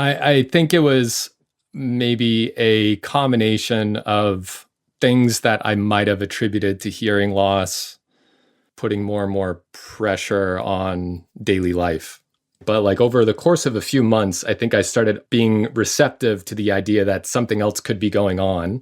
I think it was maybe a combination of things that I might have attributed to hearing loss, putting more and more pressure on daily life. But like over the course of a few months, I think I started being receptive to the idea that something else could be going on.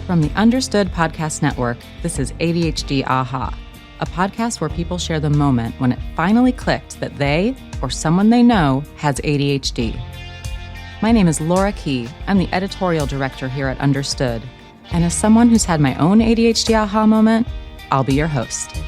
From the Understood Podcast Network, this is ADHD Aha, a podcast where people share the moment when it finally clicked that they or someone they know has ADHD. My name is Laura Key. I'm the editorial director here at Understood. And as someone who's had my own ADHD aha moment, I'll be your host.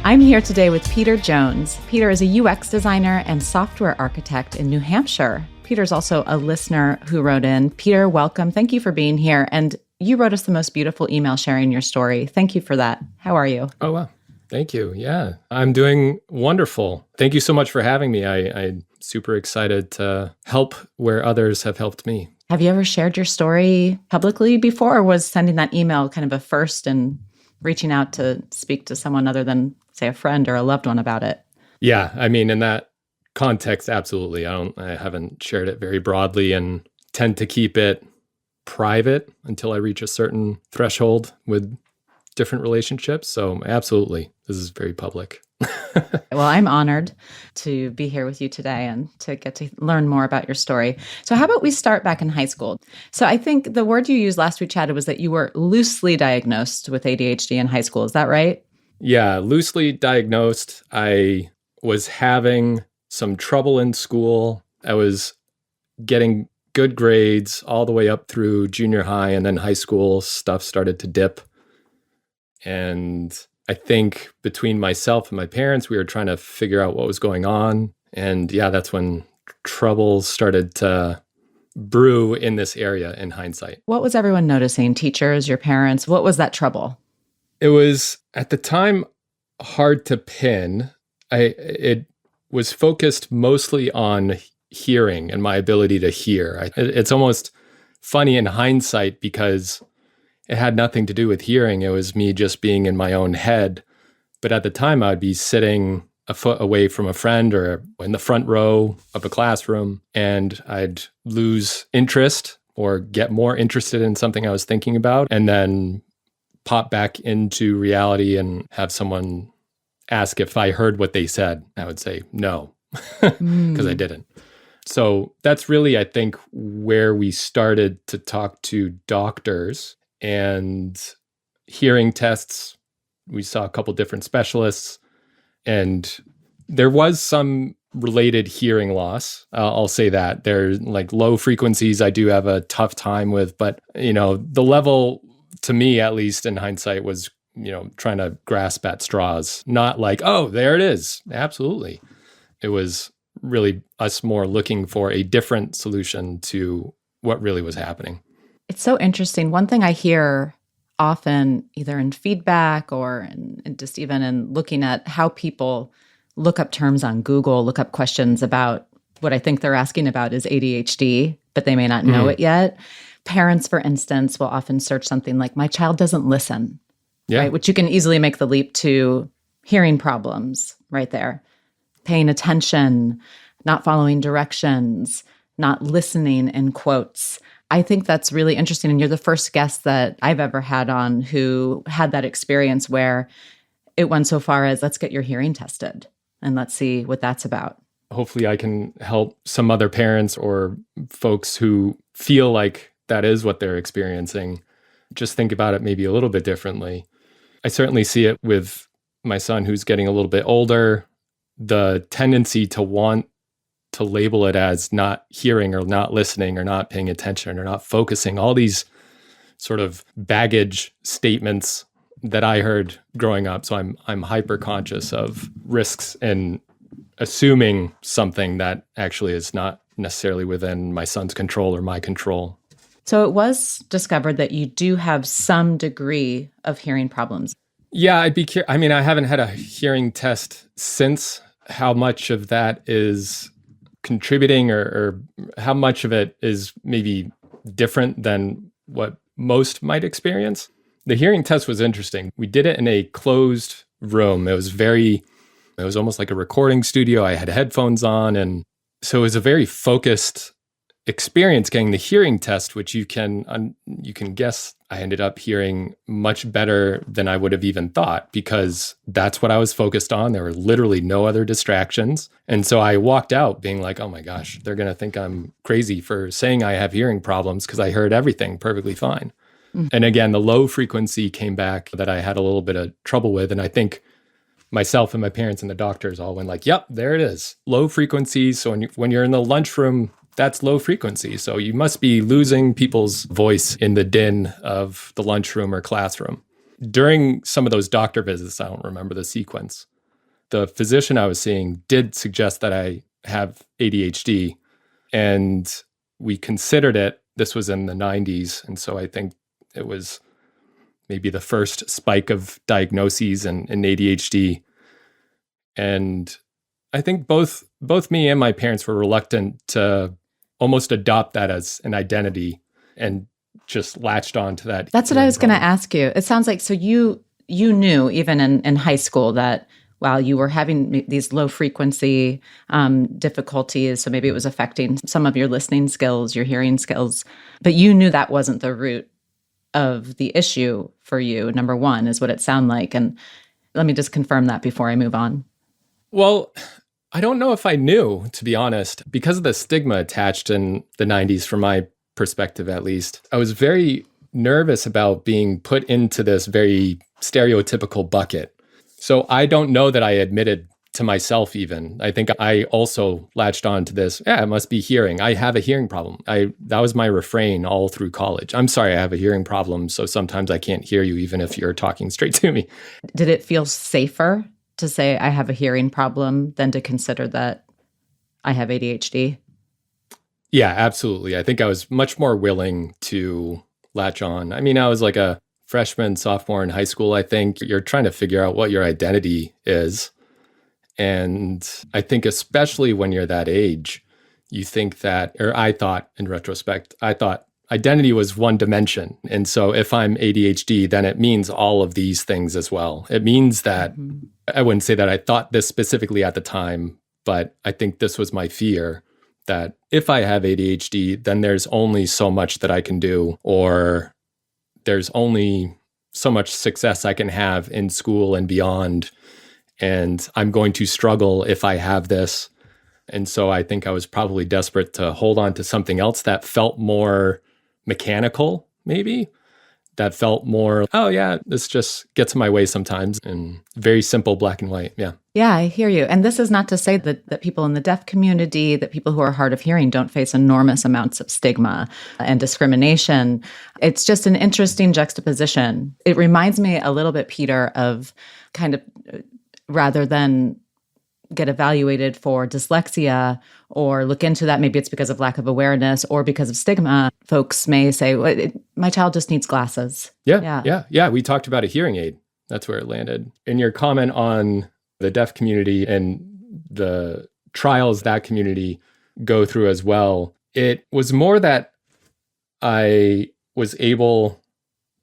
I'm here today with Peter Jones. Peter is a UX designer and software architect in New Hampshire. Peter's also a listener who wrote in. Peter, welcome. Thank you for being here. And you wrote us the most beautiful email sharing your story. Thank you for that. How are you? Oh, wow. Thank you. Yeah, I'm doing wonderful. Thank you so much for having me. I'm super excited to help where others have helped me. Have you ever shared your story publicly before, or was sending that email kind of a first and reaching out to speak to someone other than, say, a friend or a loved one about it? Yeah, I mean, in that context, absolutely. I haven't shared it very broadly and tend to keep it private until I reach a certain threshold with different relationships. So absolutely, this is very public. Well, I'm honored to be here with you today and to get to learn more about your story. So how about we start back in high school? So I think the word you used last we chatted was that you were loosely diagnosed with ADHD in high school. Is that right? Yeah, loosely diagnosed. I was having some trouble in school. I was getting good grades all the way up through junior high, and then high school stuff started to dip. And I think between myself and my parents, we were trying to figure out what was going on. And yeah, that's when trouble started to brew in this area in hindsight. What was everyone noticing? Teachers, your parents? What was that trouble? It was, at the time, hard to pin. It was focused mostly on hearing and my ability to hear. It's almost funny in hindsight because it had nothing to do with hearing. It was me just being in my own head. But at the time, I'd be sitting a foot away from a friend or in the front row of a classroom, and I'd lose interest or get more interested in something I was thinking about, and then pop back into reality and have someone ask if I heard what they said. I would say no, because I didn't. So that's really, I think, where we started to talk to doctors and hearing tests. We saw a couple different specialists, and there was some related hearing loss. I'll say that. There's like low frequencies I do have a tough time with, but the level, to me at least in hindsight, was trying to grasp at straws. Not like, oh, there it is. Absolutely. It was really us more looking for a different solution to what really was happening. It's so interesting. One thing I hear often, either in feedback or just even in looking at how people look up terms on Google, look up questions about what I think they're asking about is ADHD, but they may not know it yet. Parents, for instance, will often search something like, my child doesn't listen, right? Which you can easily make the leap to hearing problems right there. Paying attention, not following directions, not listening in quotes. I think that's really interesting. And you're the first guest that I've ever had on who had that experience where it went so far as, let's get your hearing tested and let's see what that's about. Hopefully I can help some other parents or folks who feel like that is what they're experiencing. Just think about it maybe a little bit differently. I certainly see it with my son who's getting a little bit older. The tendency to want to label it as not hearing or not listening or not paying attention or not focusing, all these sort of baggage statements that I heard growing up. So I'm hyper conscious of risks and assuming something that actually is not necessarily within my son's control or my control. So it was discovered that you do have some degree of hearing problems. Yeah, I haven't had a hearing test since. How much of that is contributing or how much of it is maybe different than what most might experience. The hearing test was interesting. We did it in a closed room. It was almost like a recording studio. I had headphones on. And so it was a very focused experience getting the hearing test, which you can guess I ended up hearing much better than I would have even thought, because that's what I was focused on. There were literally no other distractions. And so I walked out being like, oh my gosh, they're going to think I'm crazy for saying I have hearing problems because I heard everything perfectly fine. And again, the low frequency came back that I had a little bit of trouble with. And I think myself and my parents and the doctors all went like, yep, there it is. Low frequency. So when you're in the lunchroom, that's low frequency. So you must be losing people's voice in the din of the lunchroom or classroom. During some of those doctor visits, I don't remember the sequence, the physician I was seeing did suggest that I have ADHD. And we considered it. This was in the 90s. And so I think it was maybe the first spike of diagnoses in ADHD. And I think both me and my parents were reluctant to almost adopt that as an identity and just latched on to that. That's what I was going to ask you. It sounds like, so you knew even in high school that while you were having these low frequency difficulties, so maybe it was affecting some of your listening skills, your hearing skills, but you knew that wasn't the root of the issue for you, number one, is what it sounded like. And let me just confirm that before I move on. Well, I don't know if I knew, to be honest, because of the stigma attached in the 90s, from my perspective at least. I was very nervous about being put into this very stereotypical bucket. So I don't know that I admitted to myself even. I think I also latched on to this, it must be hearing. I have a hearing problem. That was my refrain all through college. I'm sorry, I have a hearing problem, so sometimes I can't hear you even if you're talking straight to me. Did it feel safer to say I have a hearing problem than to consider that I have ADHD? Yeah, absolutely. I think I was much more willing to latch on. I mean, I was like a freshman, sophomore in high school, I think. You're trying to figure out what your identity is. And I think especially when you're that age, you think that, or I thought in retrospect, identity was one dimension. And so if I'm ADHD, then it means all of these things as well. It means that, I wouldn't say that I thought this specifically at the time, but I think this was my fear, that if I have ADHD, then there's only so much that I can do, or there's only so much success I can have in school and beyond. And I'm going to struggle if I have this. And so I think I was probably desperate to hold on to something else that felt more mechanical, maybe. That felt more, oh yeah, this just gets in my way sometimes, and very simple black and white. Yeah. Yeah, I hear you. And this is not to say that people in the deaf community, that people who are hard of hearing don't face enormous amounts of stigma and discrimination. It's just an interesting juxtaposition. It reminds me a little bit, Peter, of kind of, rather than get evaluated for dyslexia or look into that, maybe it's because of lack of awareness or because of stigma, folks may say, well, my child just needs glasses. Yeah. We talked about a hearing aid. That's where it landed. In your comment on the deaf community and the trials that community go through as well, it was more that I was able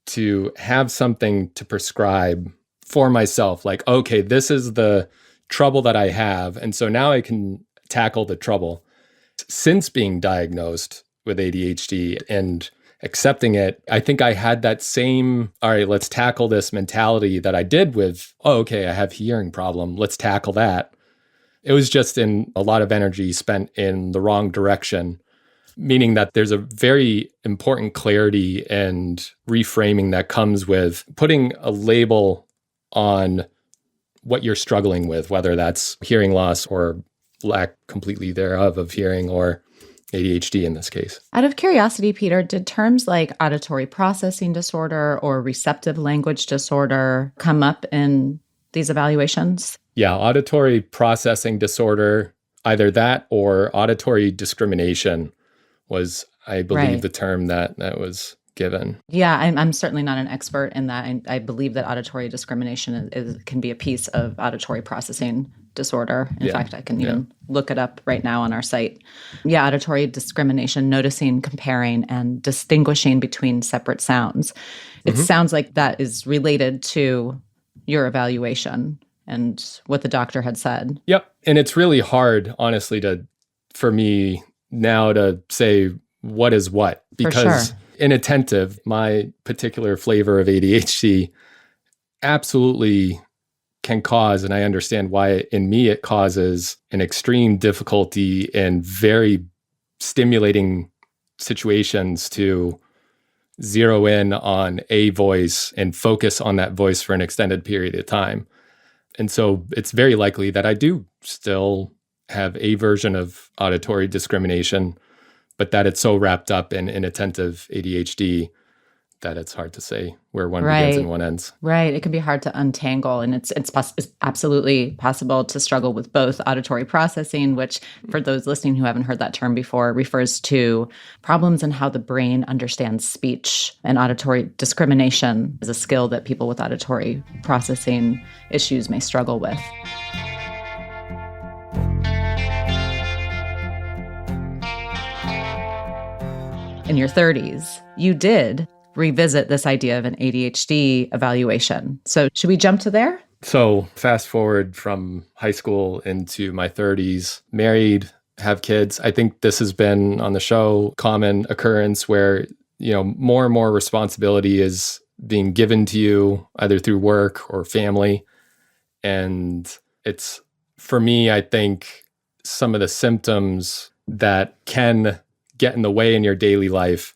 to have something to prescribe for myself. Like, okay, this is the trouble that I have. And so now I can tackle the trouble. Since being diagnosed with ADHD and accepting it, I think I had that same, all right, let's tackle this mentality that I did with, oh, okay, I have a hearing problem. Let's tackle that. It was just in a lot of energy spent in the wrong direction, meaning that there's a very important clarity and reframing that comes with putting a label on what you're struggling with, whether that's hearing loss or lack completely thereof of hearing, or ADHD in this case. Out of curiosity, Peter, did terms like auditory processing disorder or receptive language disorder come up in these evaluations? Yeah, auditory processing disorder, either that or auditory discrimination was, I believe, the term that was given. Yeah, I'm certainly not an expert in that. I believe that auditory discrimination can be a piece of auditory processing disorder. In Yeah. fact, I can even look it up right now on our site. Yeah, auditory discrimination, noticing, comparing, and distinguishing between separate sounds. It sounds like that is related to your evaluation and what the doctor had said. Yep. And it's really hard, honestly, for me now to say what is what, because inattentive, my particular flavor of ADHD, absolutely can cause, and I understand why in me it causes an extreme difficulty in very stimulating situations to zero in on a voice and focus on that voice for an extended period of time. And so it's very likely that I do still have a version of auditory discrimination, but that it's so wrapped up in inattentive ADHD that it's hard to say where one begins and one ends. Right. It can be hard to untangle. And it's absolutely possible to struggle with both auditory processing, which for those listening who haven't heard that term before, refers to problems in how the brain understands speech. And auditory discrimination is a skill that people with auditory processing issues may struggle with. In your 30s, you did revisit this idea of an ADHD evaluation. So should we jump to there? So fast forward from high school into my 30s, married, have kids. I think this has been on the show, common occurrence where, more and more responsibility is being given to you either through work or family. And it's, for me, I think some of the symptoms that can get in the way in your daily life.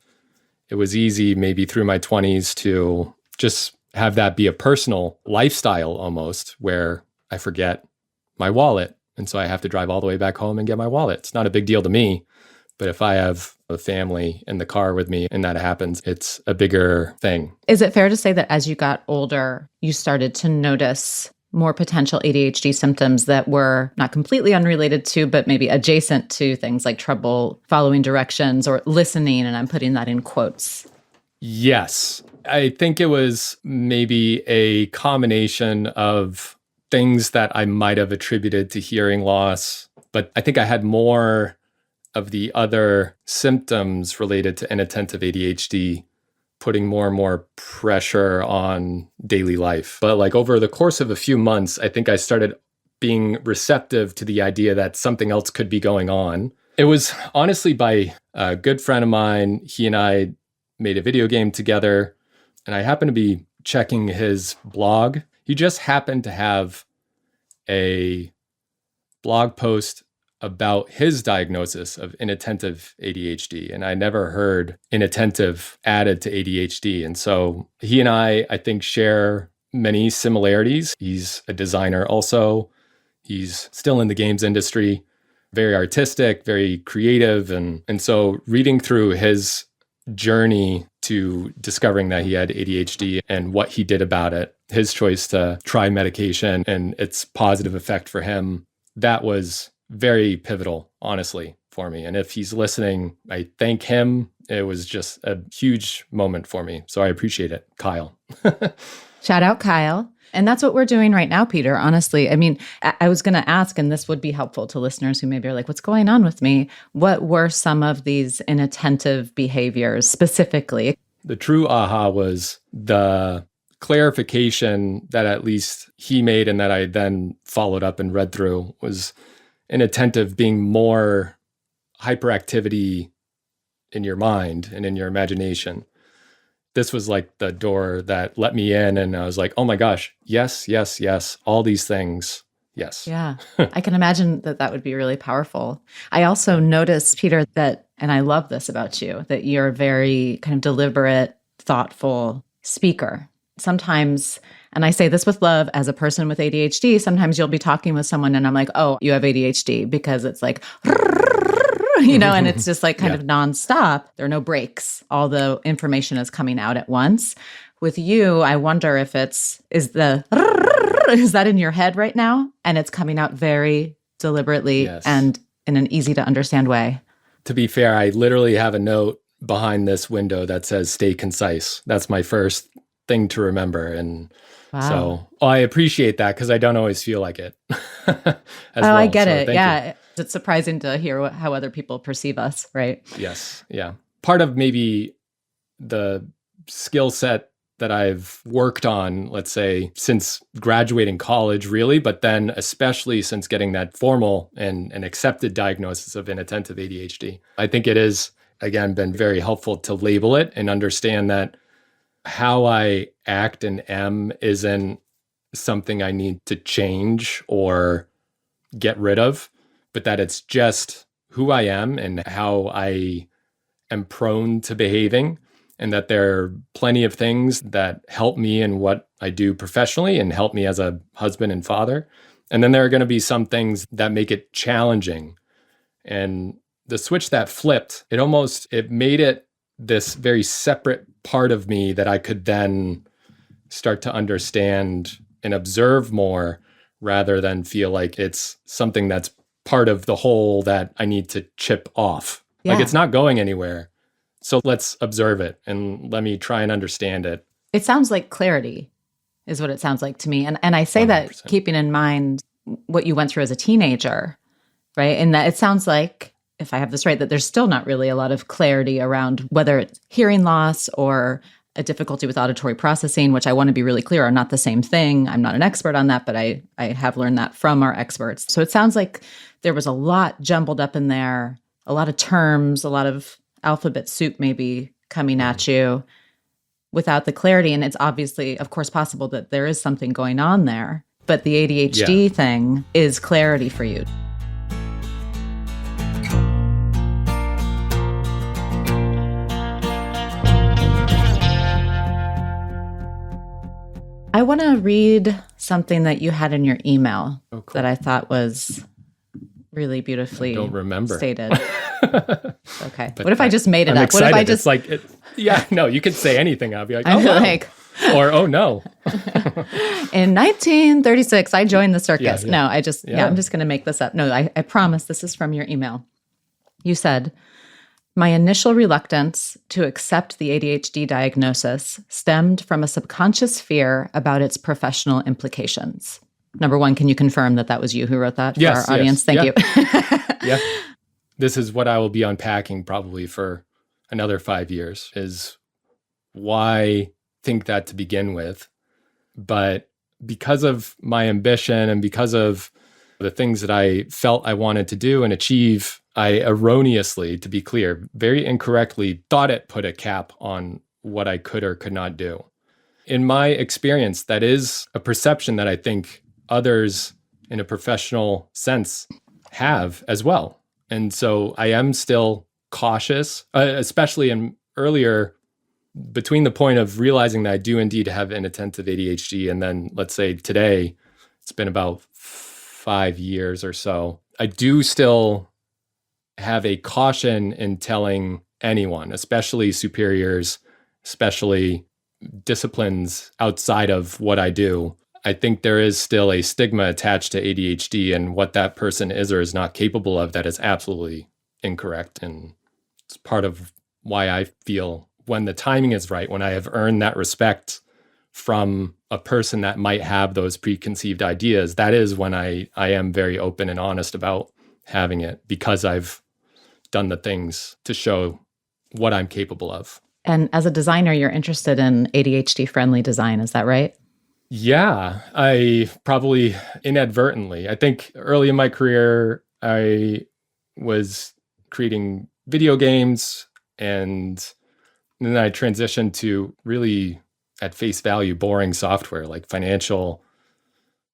It was easy maybe through my 20s to just have that be a personal lifestyle almost, where I forget my wallet. And so I have to drive all the way back home and get my wallet. It's not a big deal to me. But if I have a family in the car with me and that happens, it's a bigger thing. Is it fair to say that as you got older, you started to notice more potential ADHD symptoms that were not completely unrelated to, but maybe adjacent to things like trouble following directions or listening? And I'm putting that in quotes. Yes. I think it was maybe a combination of things that I might have attributed to hearing loss, but I think I had more of the other symptoms related to inattentive ADHD putting more and more pressure on daily life. But like over the course of a few months, I think I started being receptive to the idea that something else could be going on. It was honestly by a good friend of mine. He and I made a video game together, and I happened to be checking his blog. He just happened to have a blog post about his diagnosis of inattentive ADHD. And I never heard inattentive added to ADHD. And so he and I think, share many similarities. He's a designer also. He's still in the games industry, very artistic, very creative. And so reading through his journey to discovering that he had ADHD and what he did about it, his choice to try medication and its positive effect for him, that was very pivotal, honestly, for me. And if he's listening, I thank him. It was just a huge moment for me. So I appreciate it, Kyle. Shout out, Kyle. And that's what we're doing right now, Peter, honestly. I mean, I was going to ask, and this would be helpful to listeners who maybe are like, what's going on with me? What were some of these inattentive behaviors specifically? The true aha was the clarification that at least he made and that I then followed up and read through was inattentive being more hyperactivity in your mind and in your imagination. This was like the door that let me in, and I was like, oh my gosh, yes, yes, yes, all these things, yes. Yeah, I can imagine that would be really powerful. I also noticed, Peter, that, and I love this about you, that you're a very kind of deliberate, thoughtful speaker. Sometimes, and I say this with love, as a person with ADHD, sometimes you'll be talking with someone and I'm like, oh, you have ADHD, because it's like, and it's just like kind of nonstop. There are no breaks. All the information is coming out at once. With you, I wonder if is that in your head right now? And it's coming out very deliberately and in an easy to understand way. To be fair, I literally have a note behind this window that says, stay concise. That's my first thing to remember. And Wow. so I appreciate that because I don't always feel like it as well. I get So it. thank Yeah. you. It's surprising to hear how other people perceive us, right? Yes. Yeah. Part of maybe the skill set that I've worked on, let's say, since graduating college, really, but then especially since getting that formal and accepted diagnosis of inattentive ADHD. I think it is, again, been very helpful to label it and understand that how I act and am isn't something I need to change or get rid of, but that it's just who I am and how I am prone to behaving, and that there are plenty of things that help me in what I do professionally and help me as a husband and father. And then there are going to be some things that make it challenging. And the switch that flipped, it made it this very separate part of me that I could then start to understand and observe more rather than feel like it's something that's part of the whole that I need to chip off. Yeah. Like it's not going anywhere. So let's observe it and let me try and understand it. It sounds like clarity is what it sounds like to me. And I say 100%. that keeping in mind what you went through as a teenager, right? And that it sounds like, if I have this right, that there's still not really a lot of clarity around whether it's hearing loss or a difficulty with auditory processing, which I want to be really clear are not the same thing. I'm not an expert on that, but I have learned that from our experts. So it sounds like there was a lot jumbled up in there, a lot of terms, a lot of alphabet soup maybe coming at you without the clarity. And it's obviously, of course, possible that there is something going on there, but the ADHD thing is clarity for you. I want to read something that you had in your email that I thought was really beautifully stated. Okay. But what if I just made it up? Excited. What if I just no, you could say anything. I'll be like, oh, I'm wow. like, or oh no. In 1936, I joined the circus. Yeah. No, I'm just going to make this up. No, I promise this is from your email. You said, my initial reluctance to accept the ADHD diagnosis stemmed from a subconscious fear about its professional implications. Number one, can you confirm that was you who wrote that for our audience? Thank you. Yeah. This is what I will be unpacking probably for another 5 years, is why think that to begin with. But because of my ambition and because of the things that I felt I wanted to do and achieve, I erroneously, to be clear, very incorrectly thought it put a cap on what I could or could not do. In my experience, that is a perception that I think others in a professional sense have as well. And so I am still cautious, especially in earlier, between the point of realizing that I do indeed have inattentive ADHD and then, let's say today, it's been about 5 years or so, I do still have a caution in telling anyone, especially superiors, especially disciplines outside of what I do. I think there is still a stigma attached to ADHD, and what that person is or is not capable of, that is absolutely incorrect. And it's part of why I feel when the timing is right, when I have earned that respect from a person that might have those preconceived ideas, that is when I am very open and honest about having it, because I've done the things to show what I'm capable of. And as a designer, you're interested in ADHD-friendly design, is that right? Yeah, I probably inadvertently. I think early in my career, I was creating video games, and then I transitioned to really, at face value, boring software like financial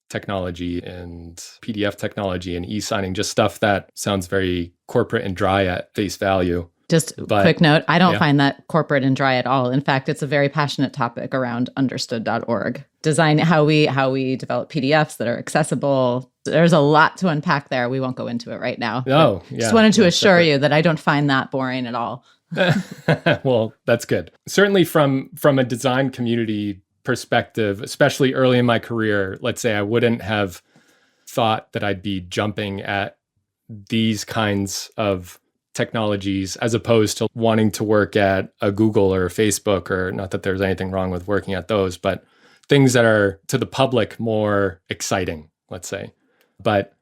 technology and PDF technology and e-signing, just stuff that sounds very corporate and dry at face value. Just quick note, I don't find that corporate and dry at all. In fact, it's a very passionate topic around understood.org. Design, how we develop PDFs that are accessible. There's a lot to unpack there. We won't go into it right now. Oh, yeah. Just wanted to assure you that I don't find that boring at all. Well, that's good. Certainly from a design community perspective, especially early in my career, let's say I wouldn't have thought that I'd be jumping at these kinds of technologies as opposed to wanting to work at a Google or a Facebook, or not that there's anything wrong with working at those, but things that are to the public more exciting, let's say. But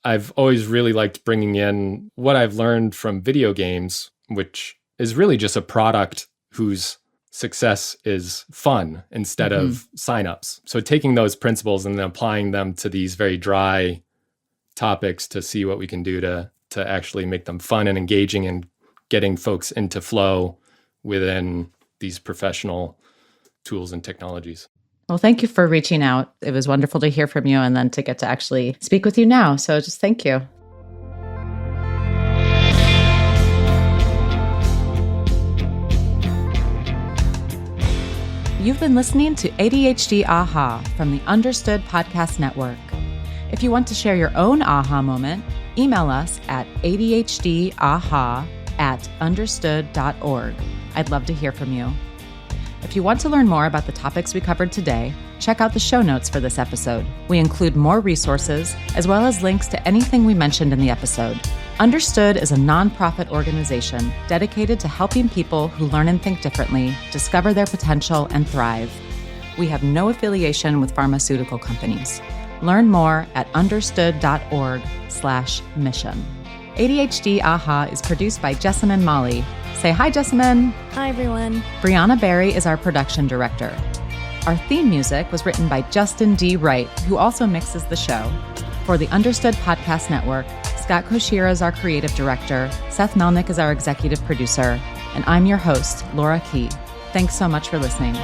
I've always really liked bringing in what I've learned from video games, which is really just a product whose success is fun instead of signups. So taking those principles and then applying them to these very dry topics to see what we can do to actually make them fun and engaging and getting folks into flow within these professional tools and technologies. Well, thank you for reaching out. It was wonderful to hear from you and then to get to actually speak with you now. So just thank you. You've been listening to ADHD Aha from the Understood Podcast Network. If you want to share your own aha moment, email us at adhdaha@understood.org. I'd love to hear from you. If you want to learn more about the topics we covered today, check out the show notes for this episode. We include more resources, as well as links to anything we mentioned in the episode. Understood is a nonprofit organization dedicated to helping people who learn and think differently discover their potential and thrive. We have no affiliation with pharmaceutical companies. Learn more at understood.org/mission. ADHD Aha is produced by Jessamine Molly. Say hi, Jessamine. Hi, everyone. Brianna Berry is our production director. Our theme music was written by Justin D. Wright, who also mixes the show. For the Understood Podcast Network, Scott Koshira is our creative director, Seth Melnick is our executive producer, and I'm your host, Laura Key. Thanks so much for listening.